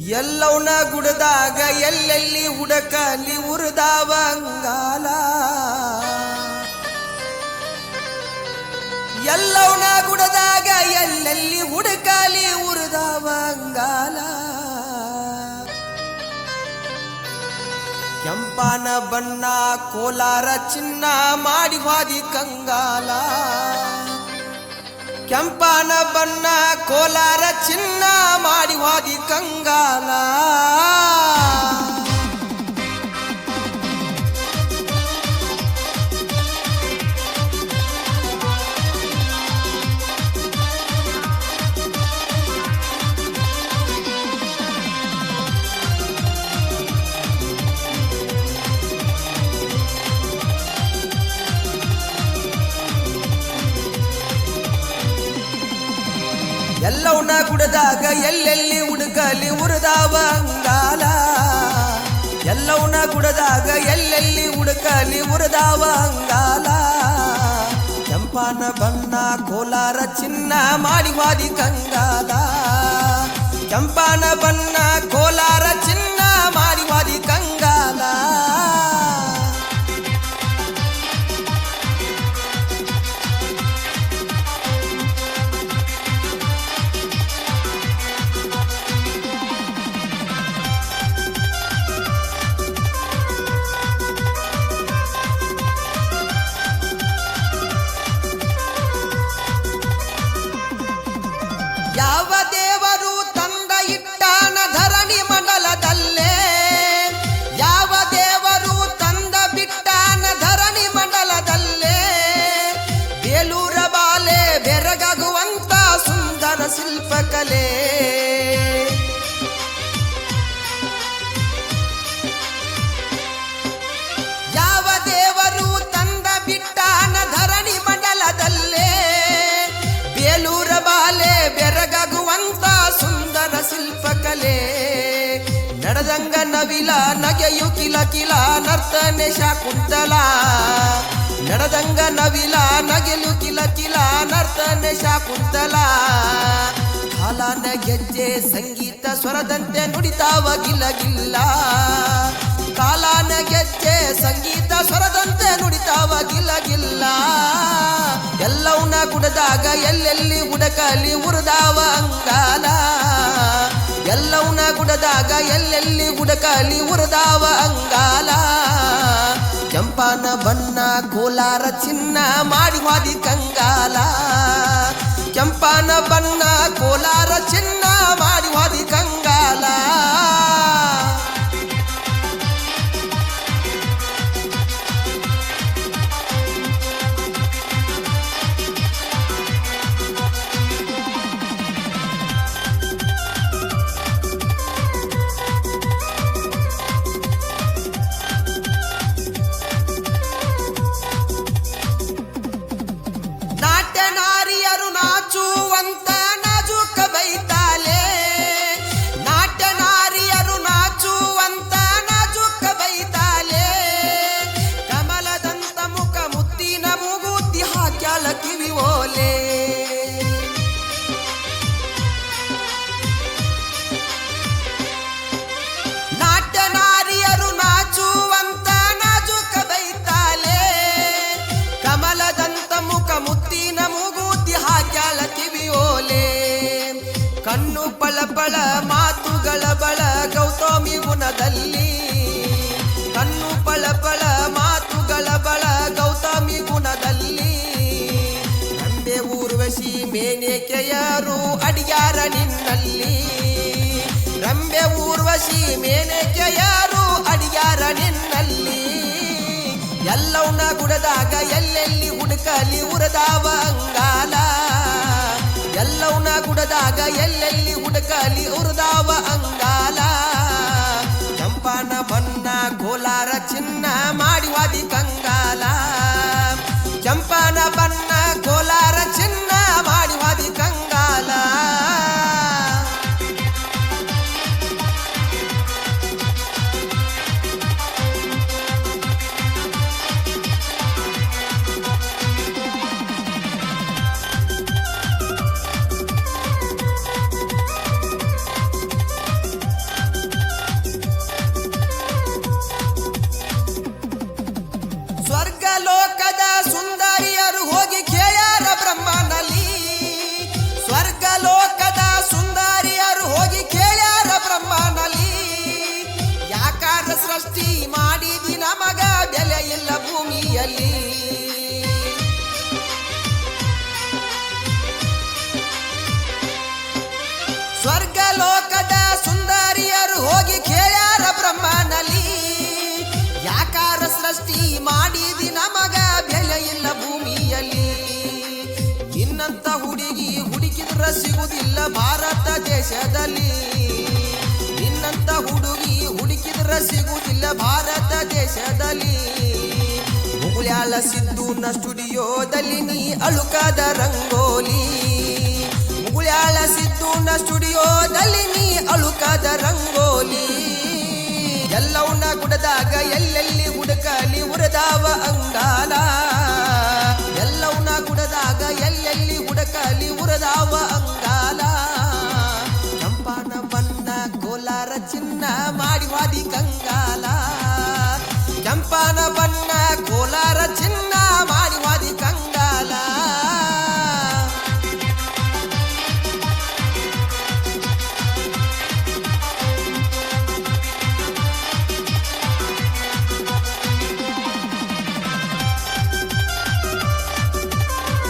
ಎಲ್ಲವನ ಗುಡದಾಗ ಎಲ್ಲೆಲ್ಲಿ ಹುಡಕಲಿ ಉರಿದಾವ ಅಂಗಾಲ. ಎಲ್ಲವನ ಗುಡದಾಗ ಎಲ್ಲೆಲ್ಲಿ ಹುಡಕಲಿ ಉರಿದಾವ ಅಂಗಾಲ. ಕೆಂಪಾನ ಬಣ್ಣ ಕೋಲಾರ ಚಿನ್ನ ಮಾಡಿ ವಾದಿ ಕಂಗಾಲ. ಕೆಂಪಾನ ಬಣ್ಣ ಕೋಲಾರ ಚಿನ್ನ ಮಾಡಿ ವಾದಿ ಕಂಗಾಲ. ಎಲ್ಲವನ ಗುಡದಾಗ ಎಲ್ಲೆಲ್ಲಿ ಹುಡುಕಲಿ ಉರಿದಾವ ಅಂಗಾಲ. ಎಲ್ಲವನ ಗುಡದಾಗ ಎಲ್ಲೆಲ್ಲಿ ಹುಡುಕಲಿ ಉರಿದಾವ ಅಂಗಾಲ. ಕೆಂಪಾನ ಬಣ್ಣ ಕೋಲಾರ ಚಿನ್ನ ಮಾಡಿ ವಾದಿ ಕಂಗಾಲ. ಕೆಂಪಾನ ಬಣ್ಣ ಕೋಲಾರ ಚಿನ್ನ ಮಾಡಿ ವಾದಿ ಕಂಗಾಲ. ಯಾವ ದೇವರು ತಂದ ಇಟ್ಟಾನ ಧರಣಿ ಮಂಡಲದಲ್ಲೇ. ಯಾವ ದೇವರು ತಂದ ಬಿಟ್ಟಾನ ಧರಣಿ ಮಂಡಲದಲ್ಲೇ. ಬೇಲೂರ ಬಾಲೆ ಬೆರಗಾಗುವಂತ ಸುಂದರ ಶಿಲ್ಪಕಲೆ. ಯಾವ ದೇವರು ತಂದ ಬಿಟ್ಟಾನ ಧರಣಿ ಮಂಡಲದಲ್ಲೇ. ಬೇಲೂರ ಬಾಲೆ ಬೆರಗಾಗುವಂತ ಸುಂದರ ಶಿಲ್ಪಕಲೆ. ನಡೆದಂಗ ನವಿಲ ನಗೆಯು ಕಿಲ ಕಿಲ ನರ್ತನೆ ಶಾಕುಂತಲ. ನಡೆದಂಗ ನವಿಲ ನಗೆಲು ಕಿಲ ಕಿಲ ನರ್ತನೆ ಶಾಕುಂತಲ. ಕಾಲಾನ ಗೆಜ್ಜೆ ಸಂಗೀತ ಸ್ವರದಂತೆ ನುಡಿತಾವ ಗಿಲ್ಲ ಗಿಲ್ಲ. ಕಾಲಾನ ಗೆಜ್ಜೆ ಸಂಗೀತ ಸ್ವರದಂತೆ ನುಡಿತಾವ ಗಿಲ್ಲ ಗಿಲ್ಲ. ಎಲ್ಲವನ ಗುಡದಾಗ ಎಲ್ಲೆಲ್ಲಿ ಹುಡಕಲಿ ಉರಿದಾವ ಅಂಗಾಲ. ಎಲ್ಲವನ ಗುಡದಾಗ ಎಲ್ಲೆಲ್ಲಿ ಹುಡಕಲಿ ಉರಿದಾವ ಅಂಗಾಲ. ಕೆಂಪಾನ ಬಣ್ಣ ಕೋಲಾರ ಚಿನ್ನ ಮಾಡಿ ವಾದಿ ಕಂಗಾಲ. ಕೆಂಪಾನ ಬಣ್ಣ ಕೋಲಾರ ಚಿನ್ನ ಮಾಡಿ ವಾದಿ ಕಂಗಾಲ. ನಾಟ್ಯನಾರಿಯರು ನಾಚುವಂತ ನಾಜೂಕ ಬೈತಾಲೆ. ನಾಟ್ಯನಾರಿಯರು ನಾಚುವಂತ ನಾಜೂಕ ಬೈತಾಲೆ. ಕಮಲದಂತ ಮುಖ ಮುತ್ತಿನ ಮೂಗುತಿ ಹಾಕ್ಯಾಳ ಕಿವಿ ಓಲೆ. ನಾಟ್ಯನಾರಿಯರು ನಾಚುವಂತ ನಾಜೂಕ ಬೈತಾಲೆ. ಕಮಲದಂತ ಮುಖ ಮುತ್ತಿನ ಮೂಗುತಿ ಹಾಕ್ಯಾಳ ಕಿವಿ ಓಲೆ. ಕಣ್ಣು ಪಳಪಳ ಮಾತುಗಳ ಬಳ ಗೌತಮಿ ಗುಣದಲ್ಲಿ. ಕಣ್ಣು ಪಳಪಳ ಮಾತುಗಳ ಬಳ ಗೌತಮಿ ಗುಣದಲ್ಲಿ. ರಂಬೆ ಊರ್ವಶಿ ಮೇನೇಕೆಯರು ಅಡಿಯಾರ ನಿನ್ನಲ್ಲಿ. ರಂಬೆ ಊರ್ವಶಿ ಮೇನೇಕೆಯರು ಅಡಿಯಾರ ನಿನ್ನಲ್ಲಿ. ಎಲ್ಲವನ ಗುಡದಾಗ ಎಲ್ಲೆಲ್ಲಿ ಹುಡುಕಲಿ ಉರಿದಾವ ಅಂಗಾಲ. ಎಲ್ಲವನ ಗುಡದಾಗ ಎಲ್ಲೆಲ್ಲಿ ಹುಡುಕಲಿ ಉರಿದಾವ ಅಂಗಾಲ. ಕೆಂಪಾನ ಬಣ್ಣ ಕೋಲಾರ ಚಿನ್ನ ಮಾಡಿ ವಾದಿ ಕಂಗಾಲ. ಕೆಂಪಾನ ಬಣ್ಣ ಕೋಲಾರ ಚಿನ್ನ ಮಾಡಿ ವಾದಿ ಕಂಗಾಲ. ಸ್ವರ್ಗ ಲೋಕದ ಸುಂದರಿಯರು ಹೋಗಿ ಕೇಳ್ಯಾರ ಬ್ರಹ್ಮನಲ್ಲಿ, ಯಾಕಾರ ಸೃಷ್ಟಿ ಮಾಡಿದಿ ನಮಗ ಬೆಲೆ ಇಲ್ಲ ಭೂಮಿಯಲ್ಲಿ. ನಿನ್ನಂತ ಹುಡುಗಿ ಹುಡುಕಿದ್ರ ಸಿಗುವುದಿಲ್ಲ ಭಾರತ ದೇಶದಲ್ಲಿ. ನಿನ್ನಂತ ಹುಡುಗಿ ಹುಡುಕಿದ್ರ ಸಿಗುವುದಿಲ್ಲ ಭಾರತ ದೇಶದಲ್ಲಿ. ಮುಗುಳ್ಯಾಳ ಸಿದ್ದುನ ಸ್ಟುಡಿಯೋದಲ್ಲಿ ನೀ ಅಳುಕಾದ ರಂಗೋಲಿ. ಮುಗುಳ್ಯಾಳ ಸಿದ್ದುನ